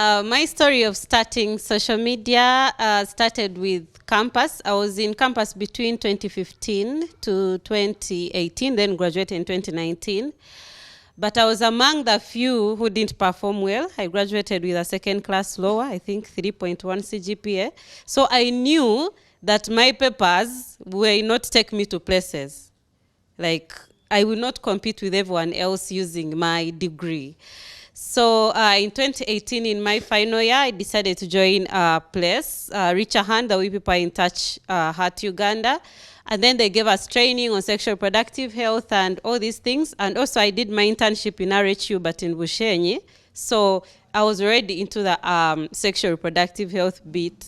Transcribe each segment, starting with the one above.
My story of starting social media started with campus. I was in campus between 2015 to 2018, then graduated in 2019. But I was among the few who didn't perform well. I graduated with a second class lower, I think 3.1 CGPA. So I knew that my papers will not take me to places. Like, I will not compete with everyone else using my degree. So in 2018, in my final year, I decided to join a place, Reach a Hand, the We People Are in Touch Heart Uganda. And then they gave us training on sexual reproductive health and all these things. And also I did my internship in RHU, but in Bushenyi. So I was already into the sexual reproductive health bit.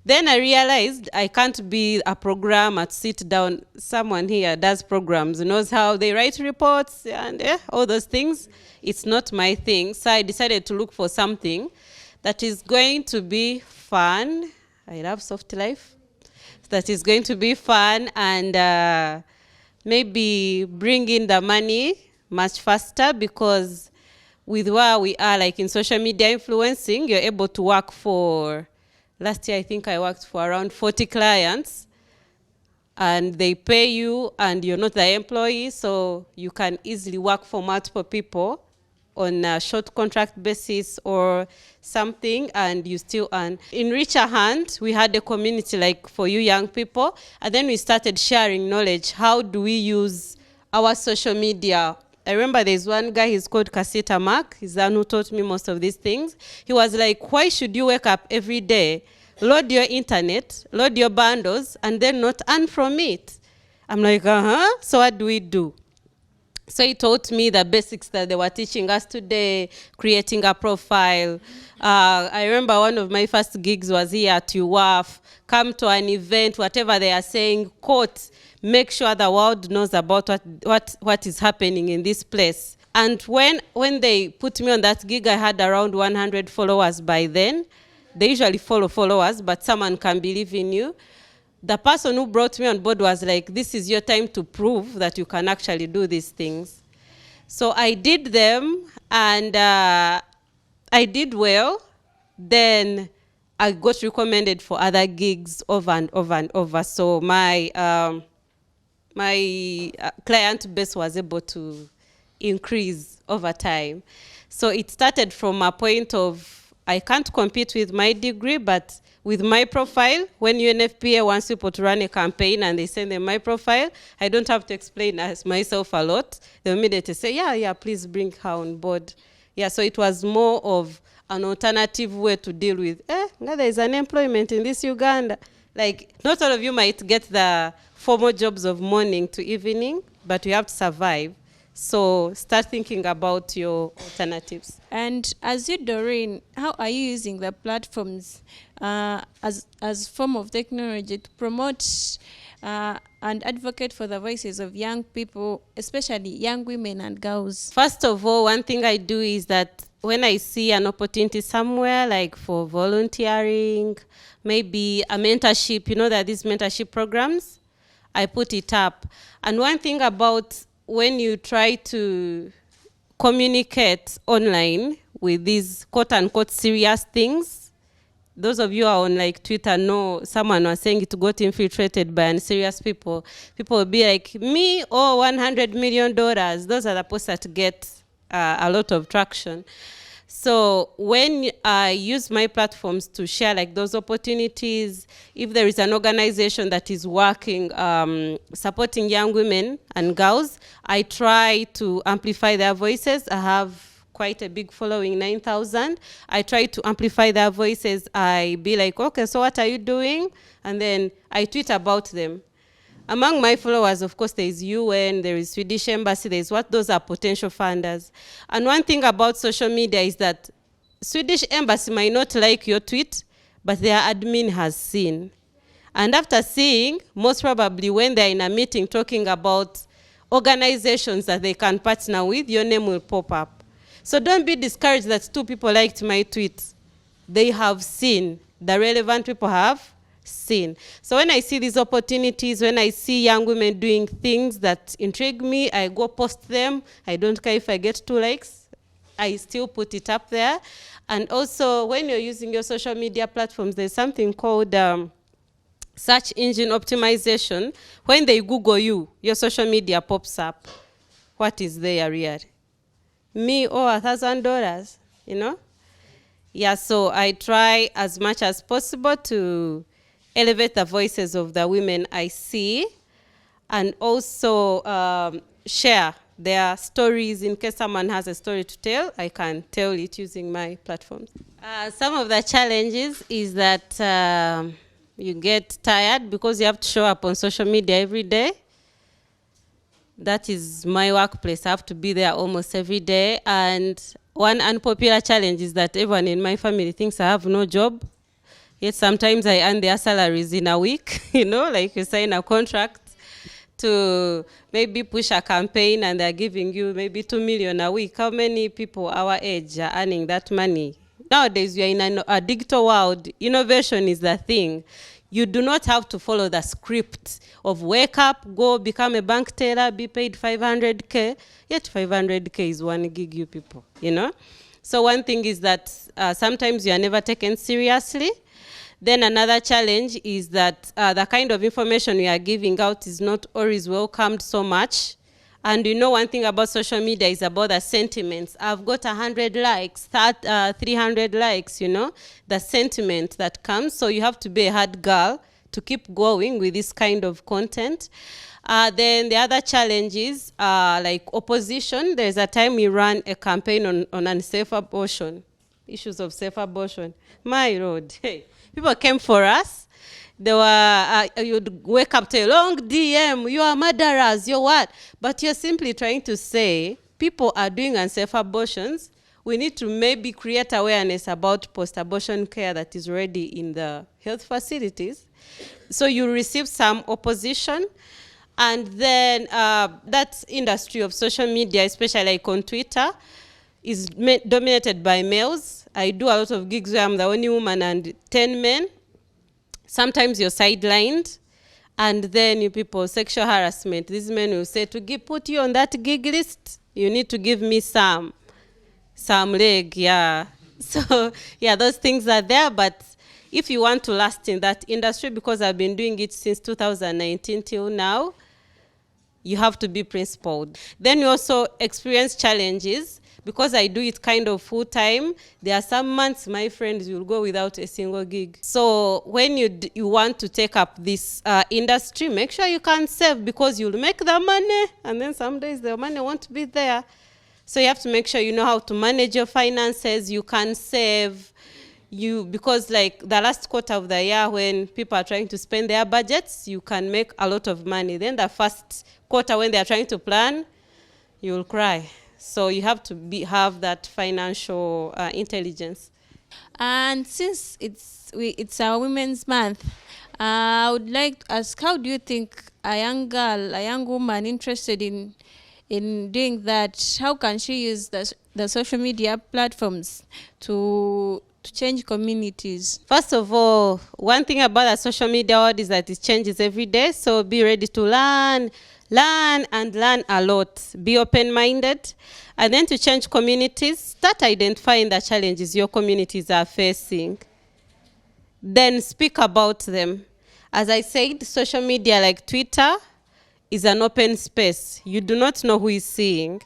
Then I realized I can't be a programmer to sit down. Someone here does programs, knows how they write reports and all those things. It's not my thing. So I decided to look for something that is going to be fun. I love soft life. That is going to be fun and maybe bring in the money much faster, because with where we are, like in social media influencing, you're able to work for, last year I think I worked for around 40 clients, and they pay you and you're not the employee, so you can easily work for multiple people on a short contract basis or something, and you still earn. In Reach a Hand, we had a community like for you young people, and then we started sharing knowledge. How do we use our social media? I remember there's one guy, he's called Kasita Mark. He's the one who taught me most of these things. He was like, why should you wake up every day, load your internet, load your bundles, and then not earn from it? I'm like, so what do we do? So he taught me the basics that they were teaching us today, creating a profile. I remember one of my first gigs was here at UYAHF. Come to an event, whatever they are saying, quote, make sure the world knows about what is happening in this place. And when they put me on that gig, I had around 100 followers by then. They usually follow followers, but someone can believe in you. The person who brought me on board was like, this is your time to prove that you can actually do these things. So I did them, and I did well. Then I got recommended for other gigs over and over and over. So my client base was able to increase over time. So it started from a point of, I can't compete with my degree, but with my profile, when UNFPA wants people to run a campaign and they send them my profile, I don't have to explain myself a lot. They immediately say, yeah, please bring her on board. Yeah, so it was more of an alternative way to deal with, now there is unemployment in this Uganda. Like, not all of you might get the formal jobs of morning to evening, but you have to survive. So start thinking about your alternatives. And as you, Doreen, how are you using the platforms as form of technology to promote and advocate for the voices of young people, especially young women and girls? First of all, one thing I do is that when I see an opportunity somewhere, like for volunteering, maybe a mentorship, you know that these mentorship programs, I put it up. And one thing about when you try to communicate online with these quote-unquote serious things, those of you who are on like Twitter know someone was saying it got infiltrated by unserious people. People will be like, me or $100 million. Those are the posts that get a lot of traction. So when I use my platforms to share like those opportunities, if there is an organization that is working, supporting young women and girls, I try to amplify their voices. I have quite a big following, 9,000. I try to amplify their voices. I be like, okay, so what are you doing? And then I tweet about them. Among my followers, of course, there is UN, there is Swedish Embassy, there is those are potential funders. And one thing about social media is that Swedish Embassy might not like your tweet, but their admin has seen. And after seeing, most probably when they're in a meeting talking about organizations that they can partner with, your name will pop up. So don't be discouraged that 2 people liked my tweet. They have seen, the relevant people have seen. So when I see these opportunities, when I see young women doing things that intrigue me, I go post them. I don't care if I get 2 likes. I still put it up there. And also, when you're using your social media platforms, there's something called search engine optimization. When they Google you, your social media pops up. What is there really? Me, $1,000, you know? Yeah, so I try as much as possible to elevate the voices of the women I see, and also share their stories. In case someone has a story to tell, I can tell it using my platforms. Some of the challenges is that you get tired because you have to show up on social media every day. That is my workplace. I have to be there almost every day. And one unpopular challenge is that everyone in my family thinks I have no job. Yet sometimes I earn their salaries in a week, you know, like you sign a contract to maybe push a campaign and they're giving you maybe 2 million a week. How many people our age are earning that money? Nowadays, we are in a digital world. Innovation is the thing. You do not have to follow the script of wake up, go become a bank teller, be paid 500K. Yet 500K is 1 gig, you people, you know? So one thing is that sometimes you are never taken seriously. Then another challenge is that the kind of information we are giving out is not always welcomed so much. And you know, one thing about social media is about the sentiments. I've got 100 likes, 300 likes, you know, the sentiment that comes. So you have to be a hard girl to keep going with this kind of content. Then the other challenges are like opposition. There's a time we ran a campaign on unsafe abortion, issues of safe abortion. My Lord, hey, people came for us. They were, you'd wake up to a long DM, you are murderers, you're what? But you're simply trying to say people are doing unsafe abortions. We need to maybe create awareness about post-abortion care that is already in the health facilities. So you receive some opposition. And then that industry of social media, especially like on Twitter, is dominated by males. I do a lot of gigs where I'm the only woman and 10 men. Sometimes you're sidelined, and then you people, sexual harassment. These men will say, to put you on that gig list, you need to give me some leg, yeah. So, yeah, those things are there, but if you want to last in that industry, because I've been doing it since 2019 till now, you have to be principled. Then you also experience challenges. Because I do it kind of full time, there are some months my friends will go without a single gig. So when you want to take up this industry, make sure you can save, because you'll make the money and then some days the money won't be there. So you have to make sure you know how to manage your finances. You can save, because like the last quarter of the year when people are trying to spend their budgets, you can make a lot of money. Then the first quarter when they're trying to plan, you'll cry. So you have to have that financial intelligence. And since it's our Women's Month, I would like to ask, how do you think a young girl, a young woman interested in doing that, how can she use the social media platforms to change communities? First of all, one thing about the social media world is that it changes every day. So be ready to learn a lot. Be open-minded. And then to change communities, start identifying the challenges your communities are facing. Then speak about them. As I said, social media like Twitter is an open space. You do not know who is seeing.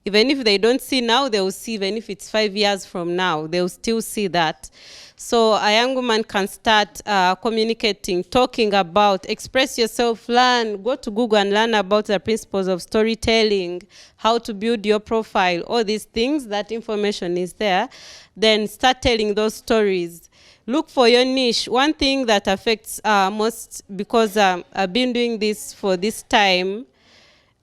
Even if they don't see now, they will see. Even if it's 5 years from now, they will still see that. So a young woman can start communicating, talking about, express yourself, learn, go to Google and learn about the principles of storytelling, how to build your profile, all these things. That information is there. Then start telling those stories. Look for your niche. One thing that affects most, because I've been doing this for this time,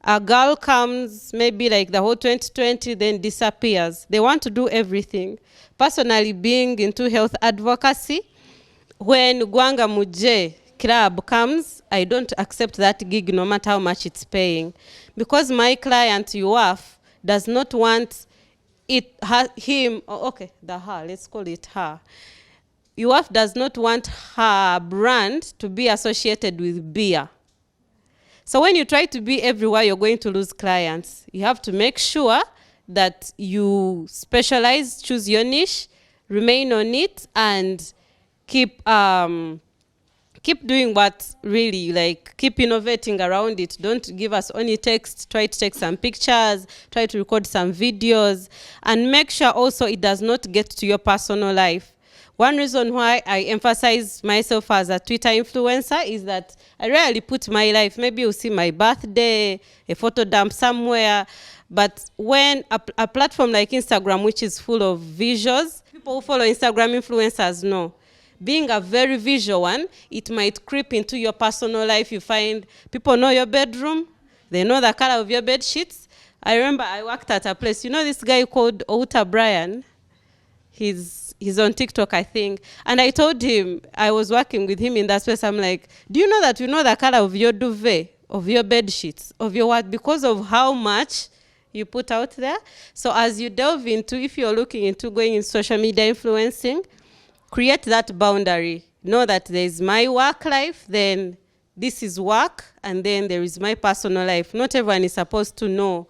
a girl comes maybe like the whole 2020, then disappears. They want to do everything. Personally, being into health advocacy, when Gwanga Muje club comes, I don't accept that gig no matter how much it's paying. Because my client, UYAHF, does not want let's call it her. UYAHF does not want her brand to be associated with beer. So when you try to be everywhere, you're going to lose clients. You have to make sure that you specialize, choose your niche, remain on it and keep doing what really, like, keep innovating around it. Don't give us only text. Try to take some pictures, try to record some videos, and make sure also it does not get to your personal life. One reason why I emphasize myself as a Twitter influencer is that I rarely put my life. Maybe you'll see my birthday, a photo dump somewhere. But when a platform like Instagram, which is full of visuals, people who follow Instagram influencers know, being a very visual one, it might creep into your personal life. You find people know your bedroom. They know the color of your bed sheets. I remember I worked at a place. You know this guy called Outa Brian? He's on TikTok, I think. And I told him, I was working with him in that space. I'm like, do you know that you know the color of your duvet, of your bed sheets, of your what? Because of how much you put out there. So as you delve into, if you're looking into going in social media influencing, create that boundary. Know that there's my work life, then this is work, and then there is my personal life. Not everyone is supposed to know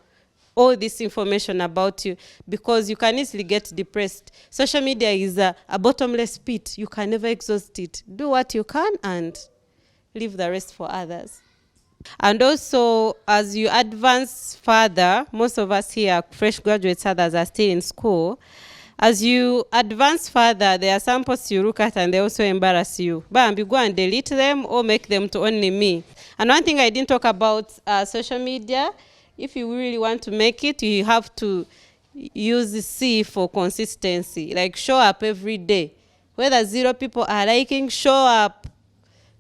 all this information about you, because you can easily get depressed. Social media is a bottomless pit. You can never exhaust it. Do what you can and leave the rest for others. And also, as you advance further, most of us here are fresh graduates, others are still in school. As you advance further, there are some posts you look at and they also embarrass you. Bam, you go and delete them or make them to only me. And one thing I didn't talk about social media, if you really want to make it, you have to use the C for consistency. Like, show up every day. Whether 0 people are liking, show up.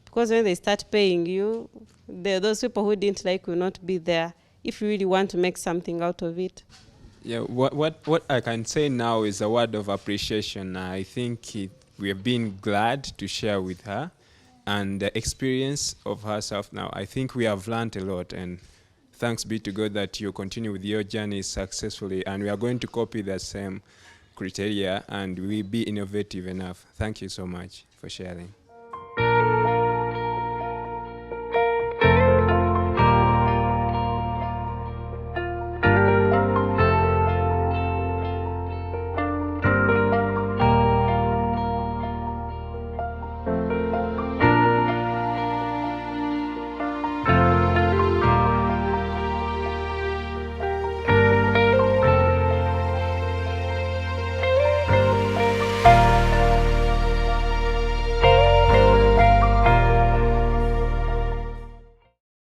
Because when they start paying you, those people who didn't like will not be there, if you really want to make something out of it. Yeah, what I can say now is a word of appreciation. I think we have been glad to share with her and the experience of herself now. I think we have learned a lot, and thanks be to God that you continue with your journey successfully, and we are going to copy the same criteria and we be innovative enough. Thank you so much for sharing.